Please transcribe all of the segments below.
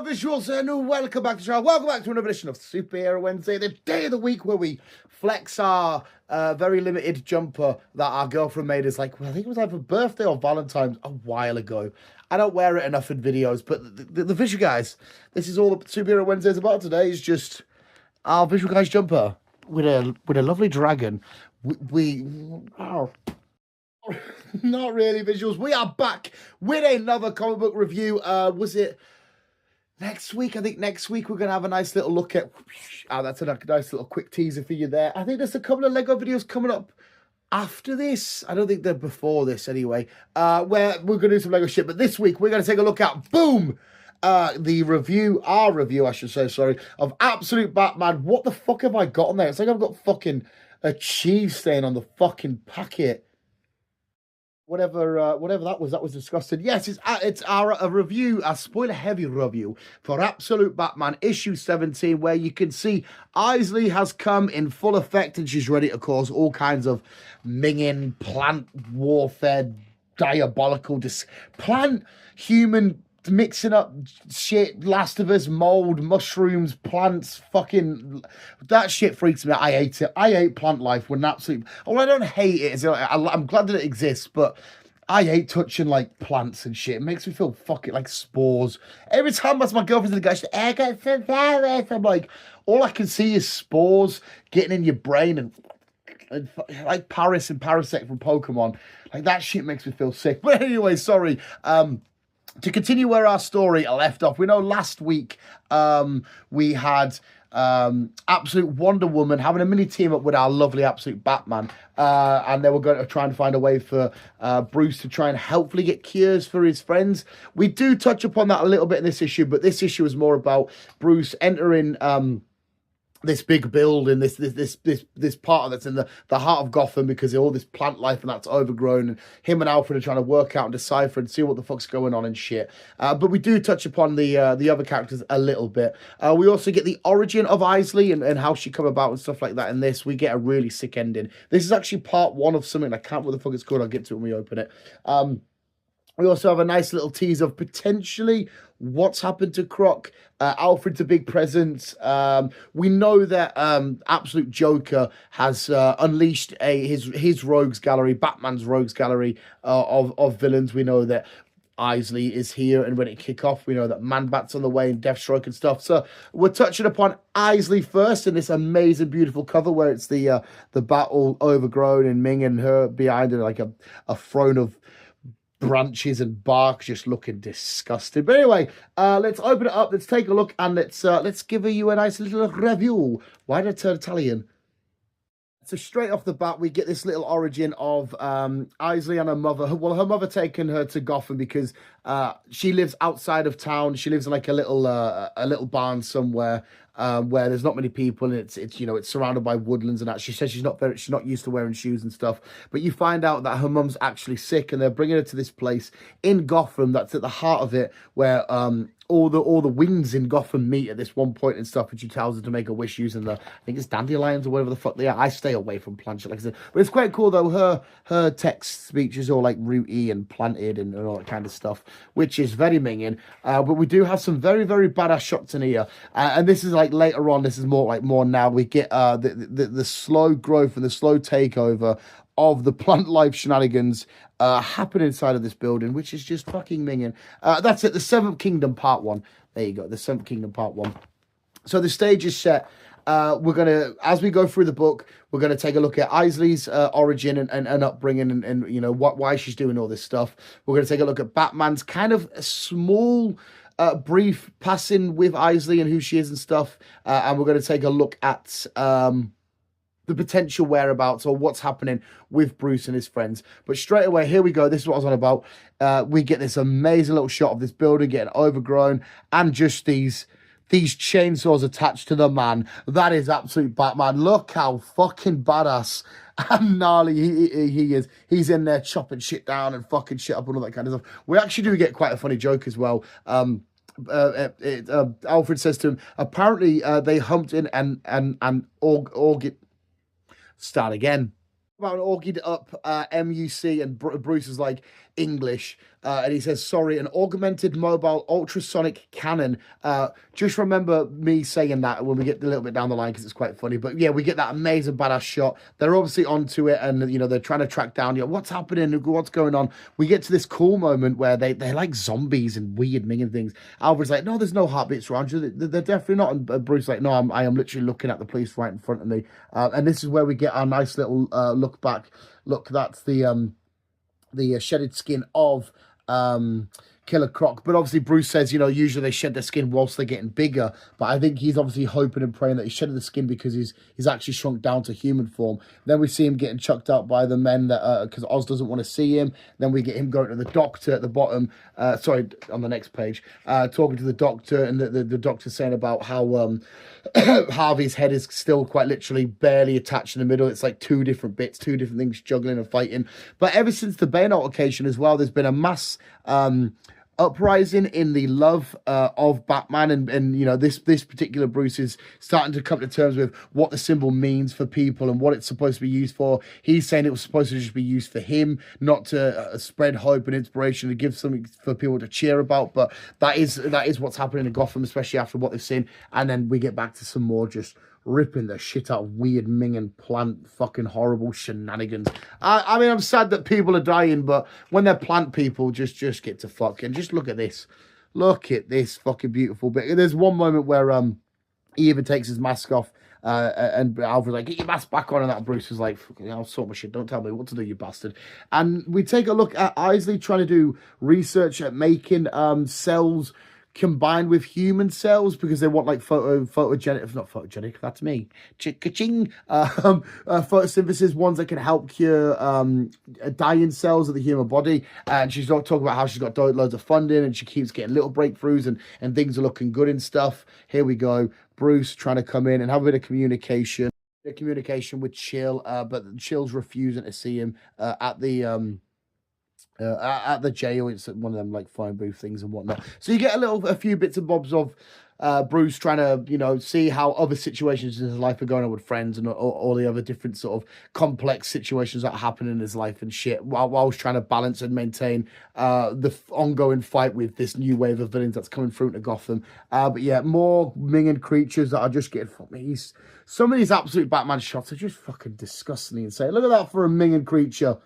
visuals and welcome back to the show. Welcome back to another edition of Superhero Wednesday, the day of the week where we flex our very limited jumper that our girlfriend made us, like, well, I think it was either birthday or Valentine's a while ago. I don't wear it enough in videos, but the visual guys, this is all the Superhero Wednesday is about today, is just our visual guys jumper with a lovely dragon. Not really visuals. We are back with another comic book review. Was it next week? I think next week we're going to have a nice little look at... that's a nice little quick teaser for you there. I think there's a couple of Lego videos coming up after this. I don't think they're before this anyway. Where we're going to do some Lego shit. But this week we're going to take a look at, boom, our review, I should say, sorry, of Absolute Batman. What the fuck have I got on there? It's like I've got fucking a cheese stain on the fucking packet. Whatever that was disgusting. Yes, it's a review, a spoiler-heavy review for Absolute Batman issue 17, where you can see Isley has come in full effect and she's ready to cause all kinds of minging, plant warfare, diabolical, plant-human mixing up shit, Last of Us, mold, mushrooms, plants, fucking... That shit freaks me out. I hate it. I hate plant life when absolutely... Well, I don't hate it. I'm glad that it exists, but I hate touching, like, plants and shit. It makes me feel fucking like spores. Every time that's my girlfriend's in the guy, she's like, I got some virus. I'm like, all I can see is spores getting in your brain and like Paris and Parasect from Pokemon. Like, that shit makes me feel sick. But anyway, sorry. To continue where our story left off, we know last week we had Absolute Wonder Woman having a mini team up with our lovely Absolute Batman, and they were going to try and find a way for Bruce to try and helpfully get cures for his friends. We do touch upon that a little bit in this issue, but this issue is more about Bruce entering this big building, this part that's in the heart of Gotham, because of all this plant life and that's overgrown, and him and Alfred are trying to work out and decipher and see what the fuck's going on and shit. But we do touch upon the other characters a little bit. We also get the origin of Isley and how she come about and stuff like that in this. We get a really sick ending. This is actually part one of something. I can't remember what the fuck it's called. I'll get to it when we open it. We also have a nice little tease of potentially what's happened to Croc. Alfred's a big presence. We know that Absolute Joker has unleashed his rogues gallery, Batman's rogues gallery of villains. We know that Isley is here, and when it kick off, we know that Man-Bat's on the way and Deathstroke and stuff. So we're touching upon Isley first in this amazing, beautiful cover where it's the bat all overgrown and Ming and her behind her like a throne of branches and bark, just looking disgusting. But anyway, let's open it up, let's take a look, and let's give you a nice little review. Why did I turn Italian? So straight off the bat, we get this little origin of Isley and her mother. Well, her mother taking her to Gotham because she lives outside of town. She lives in like a little barn somewhere where there's not many people, and it's surrounded by woodlands and that. She says she's not used to wearing shoes and stuff. But you find out that her mum's actually sick, and they're bringing her to this place in Gotham that's at the heart of it, where all the wings in Gotham meet at this one point and stuff, and she tells her to make a wish using I think it's dandelions or whatever the fuck they are. I stay away from plant shit, like I said. But it's quite cool though. Her text speech is all like rooty and planted and all that kind of stuff, which is very minging. But we do have some very, very badass shots in here. And this is like later on, this is more now. We get the slow growth and the slow takeover of the plant life shenanigans happen inside of this building, which is just fucking minging. That's it, the Seventh Kingdom Part 1. There you go, the Seventh Kingdom Part 1. So the stage is set. We're going to, as we go through the book, we're going to take a look at Isley's origin and upbringing and you know, why she's doing all this stuff. We're going to take a look at Batman's kind of small... brief passing with Isley and who she is and stuff. And we're going to take a look at... the potential whereabouts or what's happening with Bruce and his friends. But straight away, here we go. This is what I was on about. We get this amazing little shot of this building getting overgrown and just these chainsaws attached to the man. That is Absolute Batman. Look how fucking badass and gnarly he is. He's in there chopping shit down and fucking shit up and all that kind of stuff. We actually do get quite a funny joke as well. Alfred says to him, apparently they humped in and Start again. about an orgied up MUC, and Bruce is like, English, and he says, sorry, an augmented mobile ultrasonic cannon. Just remember me saying that when we get a little bit down the line, because it's quite funny. But yeah, we get that amazing badass shot. They're obviously onto it, and you know, they're trying to track down, you know, what's happening, what's going on. We get to this cool moment where they're like zombies and weird minging things. Alfred's like, no, there's no heartbeats around you. They're definitely not. And Bruce's like, no, I am literally looking at the police right in front of me. And this is where we get our nice little look back. Look, that's the shedded skin of Killer Croc. But obviously Bruce says, you know, usually they shed their skin whilst they're getting bigger. But I think he's obviously hoping and praying that he's shedding the skin because he's actually shrunk down to human form. Then we see him getting chucked out by the men that because Oz doesn't want to see him. Then we get him going to the doctor at the bottom. Sorry, on the next page, talking to the doctor, and the doctor saying about how Harvey's head is still quite literally barely attached in the middle. It's like two different bits, two different things juggling and fighting. But ever since the Bane altercation as well, there's been a mass uprising in the love of Batman, and you know, this particular Bruce is starting to come to terms with what the symbol means for people and what it's supposed to be used for. He's saying it was supposed to just be used for him, not to spread hope and inspiration, to give something for people to cheer about. But that is what's happening in Gotham, especially after what they've seen. And then we get back to some more just ripping the shit out of weird Ming and plant fucking horrible shenanigans. I mean, I'm sad that people are dying, but when they're plant people, just get to fuck. And just look at this. Look at this fucking beautiful bit. There's one moment where he even takes his mask off, and Alfred's like, get your mask back on, and that Bruce is like, I'll sort my shit, don't tell me what to do, you bastard. And we take a look at Isley trying to do research at making cells combined with human cells, because they want like photogenic, not photogenic, that's me, ching, photosynthesis, ones that can help cure dying cells of the human body. And she's not talking about how she's got loads of funding and she keeps getting little breakthroughs, and things are looking good and stuff. Here we go, Bruce trying to come in and have a bit of communication with Chill, but Chill's refusing to see him at the jail. It's one of them like phone booth things and whatnot. So you get a few bits and bobs of Bruce trying to, you know, see how other situations in his life are going on with friends and all the other different sort of complex situations that happen in his life and shit, while trying to balance and maintain the ongoing fight with this new wave of villains that's coming through to Gotham. But yeah, more Minging creatures that are just getting fucked. Some of these absolute Batman shots are just fucking disgustingly insane. Look at that for a Minging creature.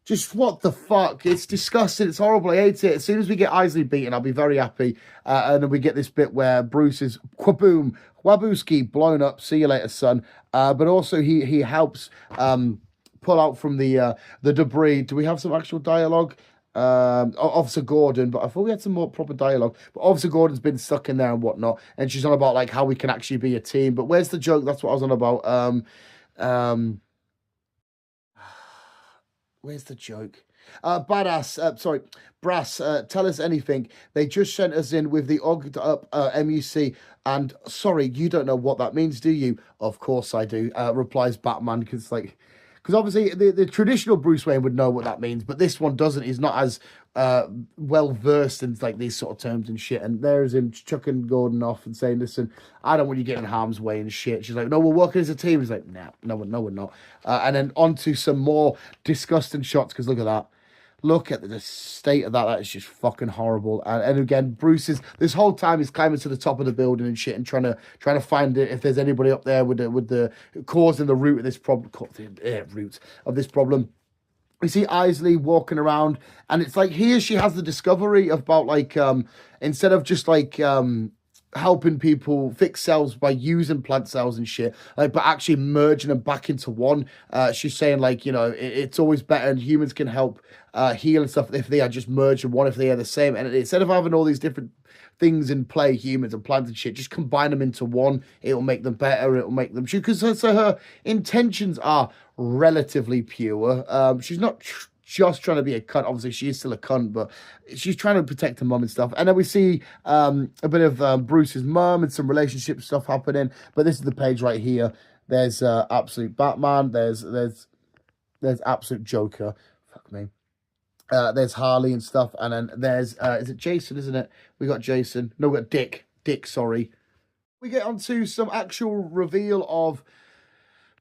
Just what the fuck? It's disgusting. It's horrible. I hate it. As soon as we get Isley beaten, I'll be very happy. And then we get this bit where Bruce is kwaboom, Wabooski, blown up. See you later, son. But also he helps pull out from the debris. Do we have some actual dialogue? Officer Gordon, but I thought we had some more proper dialogue. But Officer Gordon's been stuck in there and whatnot, and she's on about like how we can actually be a team. But where's the joke? That's what I was on about. Where's the joke? Brass, tell us anything. They just sent us in with the ogged up MUC, and sorry, you don't know what that means, do you? Of course I do, replies Batman, because obviously the traditional Bruce Wayne would know what that means, but this one doesn't. He's not as well versed in like these sort of terms and shit. And there's him chucking Gordon off and saying, listen, I don't want you getting harm's way and shit. She's like, no, we're working as a team. He's like, nah, no, we're not. And then on to some more disgusting shots, because look at that. Look at the state of that. That is just fucking horrible. And again, Bruce is this whole time he's climbing to the top of the building and shit, and trying to find it if there's anybody up there with the causing the root of this problem. Root of this problem. We see Isley walking around, and it's like here she has the discovery about like instead of just like helping people fix cells by using plant cells and shit, like, but actually merging them back into one. She's saying like, you know, it's always better, and humans can help heal and stuff if they are just merged in one, if they are the same. And instead of having all these different things in play, humans and plants and shit, just combine them into one. It'll make them better. It'll make them because so her intentions are relatively pure. She's not just trying to be a cunt. Obviously, she is still a cunt, but she's trying to protect her mum and stuff. And then we see a bit of Bruce's mum and some relationship stuff happening. But this is the page right here. There's absolute Batman. There's absolute Joker. Fuck me. There's Harley and stuff, and then there's is it Jason, isn't it? We got Jason. No, we got Dick, sorry. We get onto some actual reveal of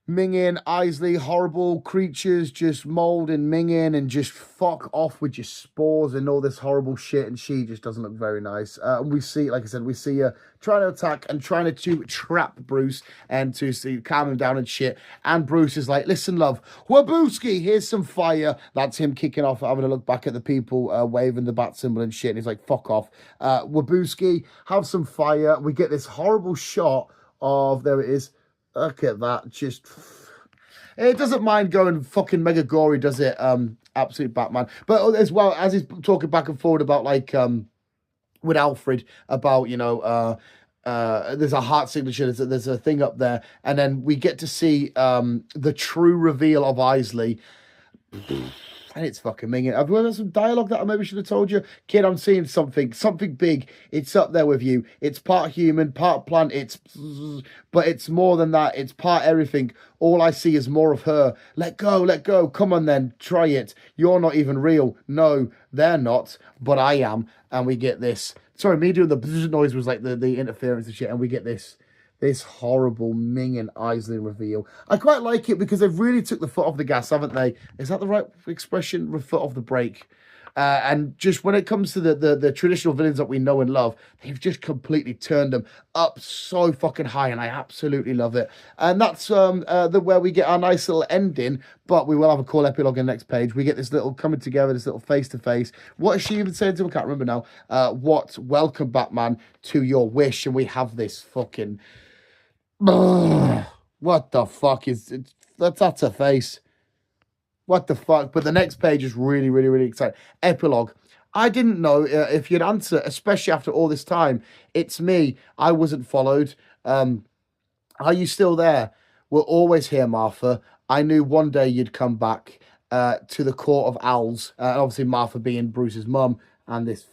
Mingin, Isley, horrible creatures just mold and mingin and just fuck off with your spores and all this horrible shit. And she just doesn't look very nice. And we see, like I said, we see her trying to attack and trying to trap Bruce and to see calm him down and shit. And Bruce is like, listen, love, Wabooski, here's some fire. That's him kicking off, having a look back at the people waving the bat symbol and shit. And he's like, fuck off. Wabooski, have some fire. We get this horrible shot of, there it is. Look at that, just... It doesn't mind going fucking mega gory, does it? Absolute Batman. But as well, as he's talking back and forward about, like, with Alfred, about, you know, there's a heart signature, there's a thing up there, and then we get to see the true reveal of Isley. And it's fucking minging. Have you heard some dialogue that I maybe should have told you? Kid, I'm seeing something big. It's up there with you. It's part human, part plant. But it's more than that. It's part everything. All I see is more of her. Let go. Come on then, try it. You're not even real. No, they're not, but I am. And we get this. Sorry, me doing the noise was like the interference and shit. And we get this horrible minging Isley reveal. I quite like it because they've really took the foot off the gas, haven't they? Is that the right expression? Foot off the brake. And just when it comes to the traditional villains that we know and love, they've just completely turned them up so fucking high, and I absolutely love it. And that's where we get our nice little ending, but we will have a cool epilogue in the next page. We get this little coming together, this little face-to-face. What is she even saying to him? I can't remember now. Welcome, Batman, to your wish. And we have this fucking... What the fuck is it? That's a face. What the fuck? But the next page is really, really, really exciting. Epilogue. I didn't know if you'd answer, especially after all this time. It's me. I wasn't followed. Are you still there? We're always here, Martha. I knew one day you'd come back to the Court of Owls. Obviously, Martha being Bruce's mum. And this...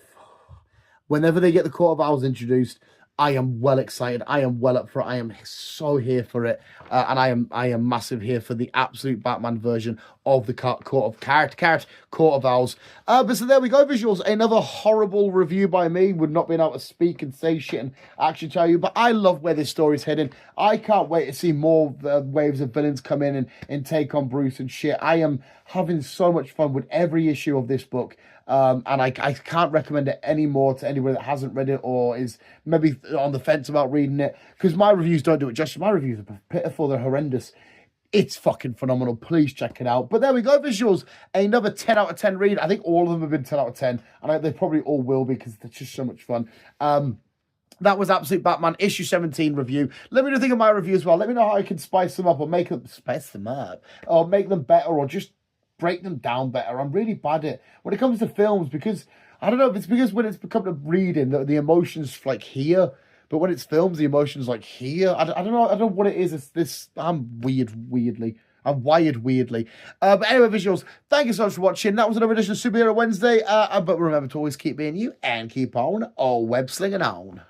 Whenever they get the Court of Owls introduced, I am well excited. I am well up for it. I am so here for it. And I am massive here for the absolute Batman version of the Court of Owls. But so there we go, visuals. Another horrible review by me. Would not been able to speak and say shit and actually tell you. But I love where this story's heading. I can't wait to see more waves of villains come in and take on Bruce and shit. I am having so much fun with every issue of this book. And I can't recommend it anymore to anyone that hasn't read it or is maybe on the fence about reading it, because my reviews don't do it justice. My reviews are pitiful. They're horrendous. It's fucking phenomenal. Please check it out. But there we go, visuals. Another 10 out of 10 read. I think all of them have been 10 out of 10. And they probably all will be because they're just so much fun. That was Absolute Batman issue 17 review. Let me know what you think of my review as well. Let me know how I can spice them up or make them or make them better or just break them down better. I'm really bad at when it comes to films because I don't know if it's because when it's become a reading the emotions like here, but when it's films the emotions like here. I don't know. I don't know what it is. It's this. I'm weirdly. But anyway, visuals, thank you so much for watching. That was another edition of Superhero Wednesday. But remember to always keep being you and keep on web slinging on.